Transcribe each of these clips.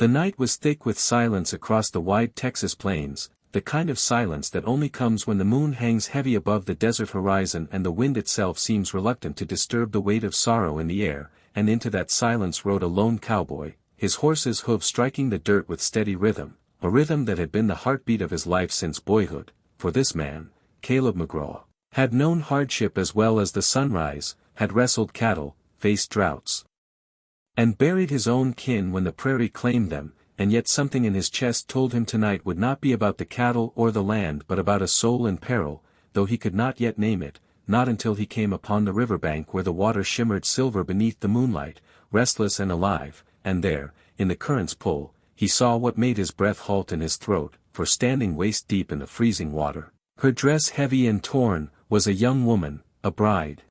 The night was thick with silence across the wide Texas plains, the kind of silence that only comes when the moon hangs heavy above the desert horizon and the wind itself seems reluctant to disturb the weight of sorrow in the air, and into that silence rode a lone cowboy, his horse's hooves striking the dirt with steady rhythm, a rhythm that had been the heartbeat of his life since boyhood, for this man, Caleb McGraw, had known hardship as well as the sunrise, had wrestled cattle, faced droughts, and buried his own kin when the prairie claimed them, and yet something in his chest told him tonight would not be about the cattle or the land but about a soul in peril, though he could not yet name it, not until he came upon the riverbank where the water shimmered silver beneath the moonlight, restless and alive, and there, in the current's pull, he saw what made his breath halt in his throat, for standing waist-deep in the freezing water, her dress heavy and torn, was a young woman, a bride.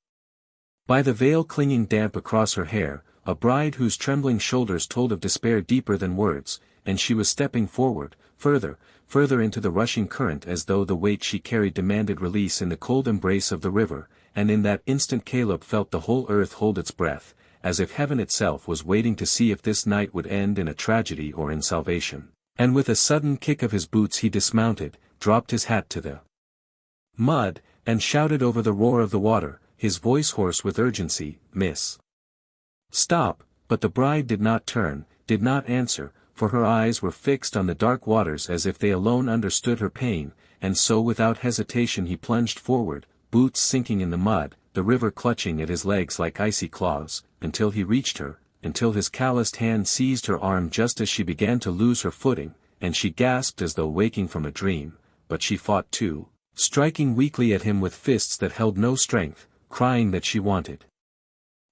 By the veil clinging damp across her hair, a bride whose trembling shoulders told of despair deeper than words, and she was stepping forward, further into the rushing current as though the weight she carried demanded release in the cold embrace of the river, and in that instant Caleb felt the whole earth hold its breath, as if heaven itself was waiting to see if this night would end in a tragedy or in salvation. And with a sudden kick of his boots he dismounted, dropped his hat to the mud, and shouted over the roar of the water, his voice hoarse with urgency, "Miss! Stop!" But the bride did not turn, did not answer, for her eyes were fixed on the dark waters as if they alone understood her pain, and so without hesitation he plunged forward, boots sinking in the mud, the river clutching at his legs like icy claws, until he reached her, until his calloused hand seized her arm just as she began to lose her footing, and she gasped as though waking from a dream, but she fought too, striking weakly at him with fists that held no strength, crying that she wanted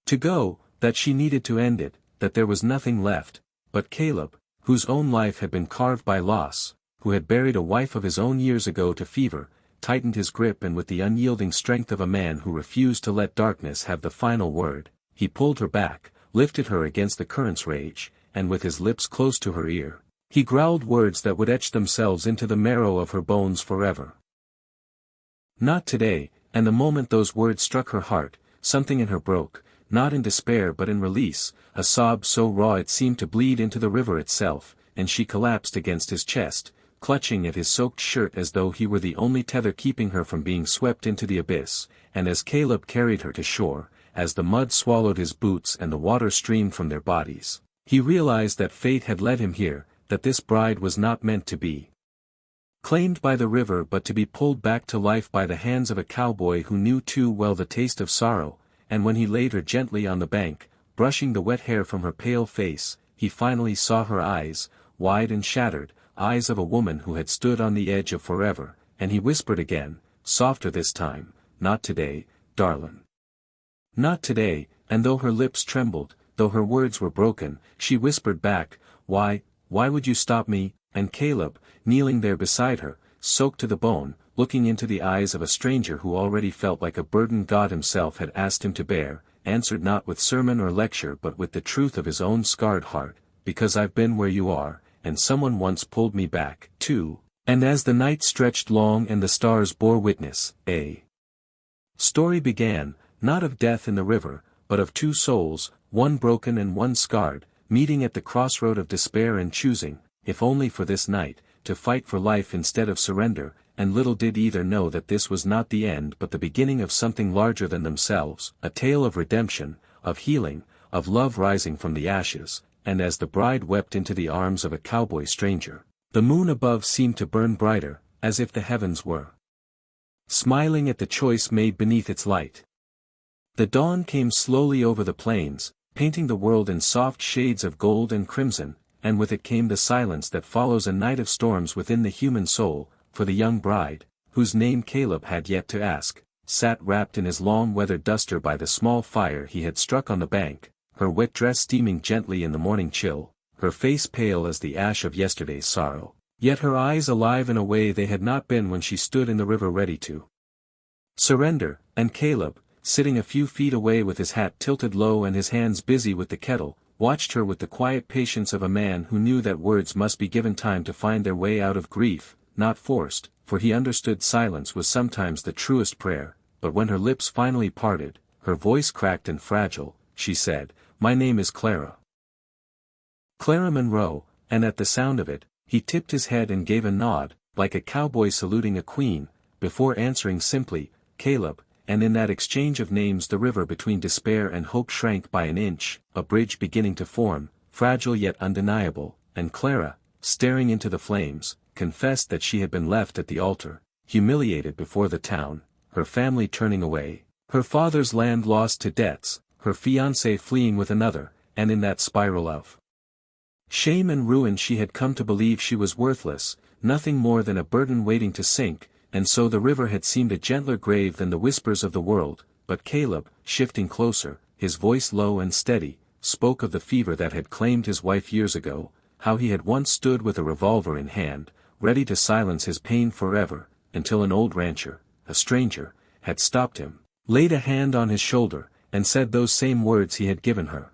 to go, that she needed to end it, that there was nothing left. But Caleb, whose own life had been carved by loss, who had buried a wife of his own years ago to fever, tightened his grip, and with the unyielding strength of a man who refused to let darkness have the final word, he pulled her back, lifted her against the current's rage, and with his lips close to her ear, he growled words that would etch themselves into the marrow of her bones forever. Not today. And the moment those words struck her heart, something in her broke, not in despair but in release, a sob so raw it seemed to bleed into the river itself, and she collapsed against his chest, clutching at his soaked shirt as though he were the only tether keeping her from being swept into the abyss, and as Caleb carried her to shore, as the mud swallowed his boots and the water streamed from their bodies, he realized that fate had led him here, that this bride was not meant to be claimed by the river but to be pulled back to life by the hands of a cowboy who knew too well the taste of sorrow, and when he laid her gently on the bank, brushing the wet hair from her pale face, he finally saw her eyes, wide and shattered, eyes of a woman who had stood on the edge of forever, and he whispered again, softer this time, "Not today, darlin'. Not today," and though her lips trembled, though her words were broken, she whispered back, why would you stop me?" And Caleb, kneeling there beside her, soaked to the bone, looking into the eyes of a stranger who already felt like a burden God himself had asked him to bear, answered not with sermon or lecture but with the truth of his own scarred heart, "Because I've been where you are, and someone once pulled me back, too." And as the night stretched long and the stars bore witness, a story began, not of death in the river, but of two souls, one broken and one scarred, meeting at the crossroad of despair and choosing, if only for this night, to fight for life instead of surrender, and little did either know that this was not the end but the beginning of something larger than themselves, a tale of redemption, of healing, of love rising from the ashes, and as the bride wept into the arms of a cowboy stranger, the moon above seemed to burn brighter, as if the heavens were smiling at the choice made beneath its light. The dawn came slowly over the plains, painting the world in soft shades of gold and crimson, and with it came the silence that follows a night of storms within the human soul, for the young bride, whose name Caleb had yet to ask, sat wrapped in his long weather duster by the small fire he had struck on the bank, her wet dress steaming gently in the morning chill, her face pale as the ash of yesterday's sorrow, yet her eyes alive in a way they had not been when she stood in the river ready to surrender, and Caleb, sitting a few feet away with his hat tilted low and his hands busy with the kettle, watched her with the quiet patience of a man who knew that words must be given time to find their way out of grief, not forced, for he understood silence was sometimes the truest prayer, but when her lips finally parted, her voice cracked and fragile, she said, "My name is Clara. Clara Monroe, and at the sound of it, he tipped his head and gave a nod, like a cowboy saluting a queen, before answering simply, "Caleb," and in that exchange of names the river between despair and hope shrank by an inch, a bridge beginning to form, fragile yet undeniable, and Clara, staring into the flames, confessed that she had been left at the altar, humiliated before the town, her family turning away, her father's land lost to debts, her fiancé fleeing with another, and in that spiral of shame and ruin she had come to believe she was worthless, nothing more than a burden waiting to sink, and so the river had seemed a gentler grave than the whispers of the world, but Caleb, shifting closer, his voice low and steady, spoke of the fever that had claimed his wife years ago, how he had once stood with a revolver in hand, ready to silence his pain forever, until an old rancher, a stranger, had stopped him, laid a hand on his shoulder, and said those same words he had given her.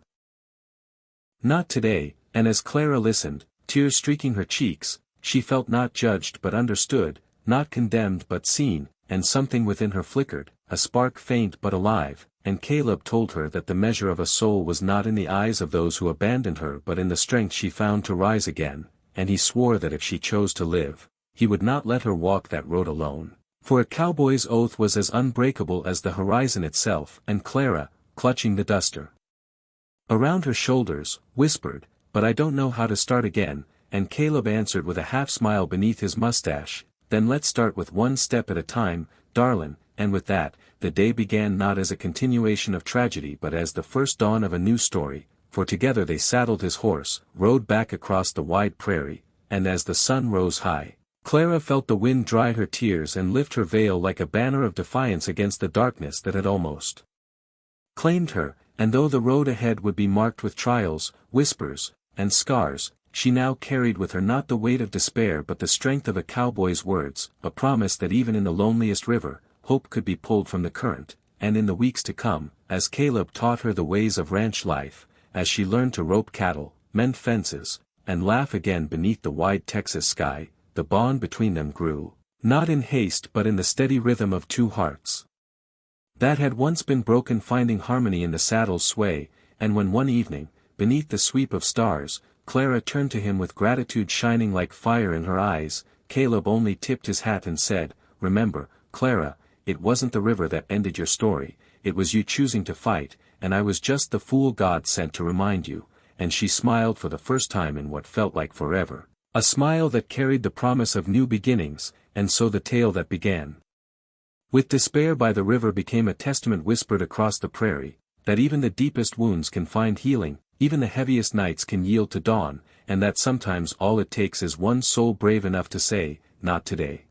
Not today, and as Clara listened, tears streaking her cheeks, she felt not judged but understood, not condemned but seen, and something within her flickered, a spark faint but alive, and Caleb told her that the measure of a soul was not in the eyes of those who abandoned her but in the strength she found to rise again, and he swore that if she chose to live, he would not let her walk that road alone. For a cowboy's oath was as unbreakable as the horizon itself, and Clara, clutching the duster around her shoulders, whispered, "But I don't know how to start again," and Caleb answered with a half-smile beneath his mustache, "Then let's start with one step at a time, darlin'," and with that, the day began not as a continuation of tragedy but as the first dawn of a new story, for together they saddled his horse, rode back across the wide prairie, and as the sun rose high, Clara felt the wind dry her tears and lift her veil like a banner of defiance against the darkness that had almost claimed her, and though the road ahead would be marked with trials, whispers, and scars, she now carried with her not the weight of despair but the strength of a cowboy's words, a promise that even in the loneliest river, hope could be pulled from the current, and in the weeks to come, as Caleb taught her the ways of ranch life, as she learned to rope cattle, mend fences, and laugh again beneath the wide Texas sky, the bond between them grew, not in haste but in the steady rhythm of two hearts that had once been broken, finding harmony in the saddle's sway, and when one evening, beneath the sweep of stars, Clara turned to him with gratitude shining like fire in her eyes, Caleb only tipped his hat and said, "Remember, Clara, it wasn't the river that ended your story, it was you choosing to fight, and I was just the fool God sent to remind you," and she smiled for the first time in what felt like forever, a smile that carried the promise of new beginnings, and so the tale that began with despair by the river became a testament whispered across the prairie, that even the deepest wounds can find healing, even the heaviest nights can yield to dawn, and that sometimes all it takes is one soul brave enough to say, "Not today."